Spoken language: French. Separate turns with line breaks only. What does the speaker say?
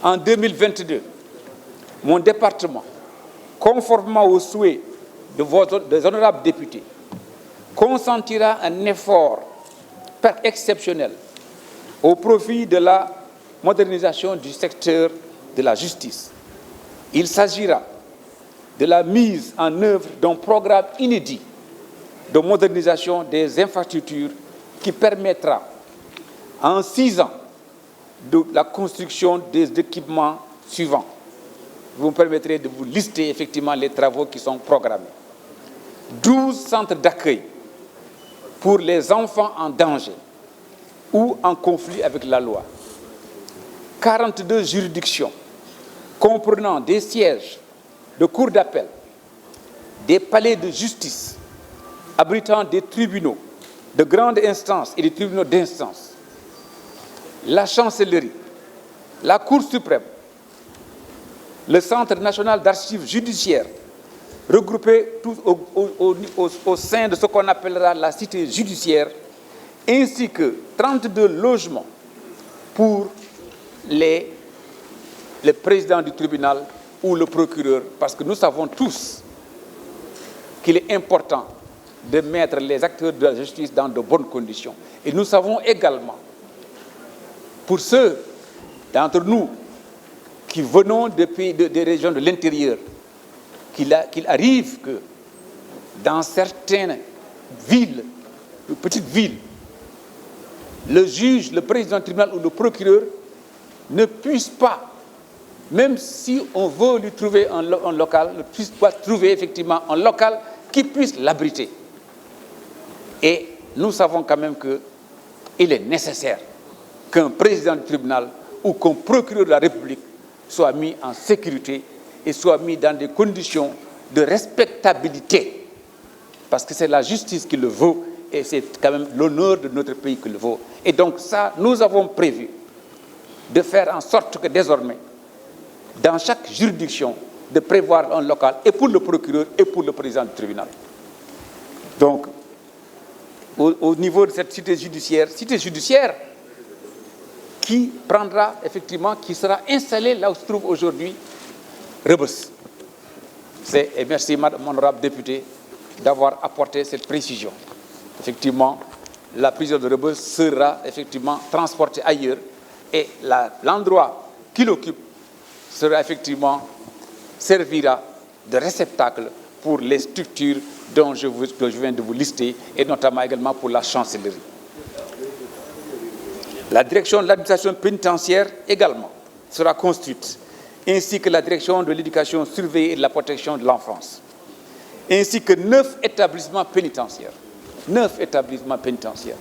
En 2022, mon département, conformément aux souhaits des honorables députés, consentira un effort exceptionnel au profit de la modernisation du secteur de la justice. Il s'agira de la mise en œuvre d'un programme inédit de modernisation des infrastructures qui permettra, en 6 ans, de la construction des équipements suivants. Vous me permettrez de vous lister effectivement les travaux qui sont programmés. 12 centres d'accueil pour les enfants en danger ou en conflit avec la loi. 42 juridictions comprenant des sièges de cours d'appel, des palais de justice abritant des tribunaux de grande instance et des tribunaux d'instance, la chancellerie, la Cour suprême, le Centre national d'archives judiciaires, regroupés tous au sein de ce qu'on appellera la cité judiciaire, ainsi que 32 logements pour le président du tribunal ou le procureur, parce que nous savons tous qu'il est important de mettre les acteurs de la justice dans de bonnes conditions. Et nous savons également, pour ceux d'entre nous qui venons des régions de l'intérieur, qu'il arrive que dans certaines villes, petites villes, le juge, le président du tribunal ou le procureur ne puisse pas, même si on veut lui trouver un local, ne puisse pas trouver effectivement un local qui puisse l'abriter. Et nous savons quand même qu'il est nécessaire qu'un président du tribunal ou qu'un procureur de la République soit mis en sécurité et soit mis dans des conditions de respectabilité. Parce que c'est la justice qui le veut et c'est quand même l'honneur de notre pays qui le veut. Et donc ça, nous avons prévu de faire en sorte que désormais, dans chaque juridiction, de prévoir un local et pour le procureur et pour le président du tribunal. Donc, au niveau de cette cité judiciaire qui prendra effectivement, qui sera installée là où se trouve aujourd'hui Rebeuss. Et merci, madame honorable députée, d'avoir apporté cette précision. Effectivement, la prison de Rebeuss sera effectivement transportée ailleurs et l'endroit qu'il occupe sera effectivement servira de réceptacle pour les structures dont je viens de vous lister et notamment également pour la chancellerie. La direction de l'administration pénitentiaire également sera construite, ainsi que la direction de l'éducation surveillée et de la protection de l'enfance, ainsi que 9 établissements pénitentiaires. 9 établissements pénitentiaires.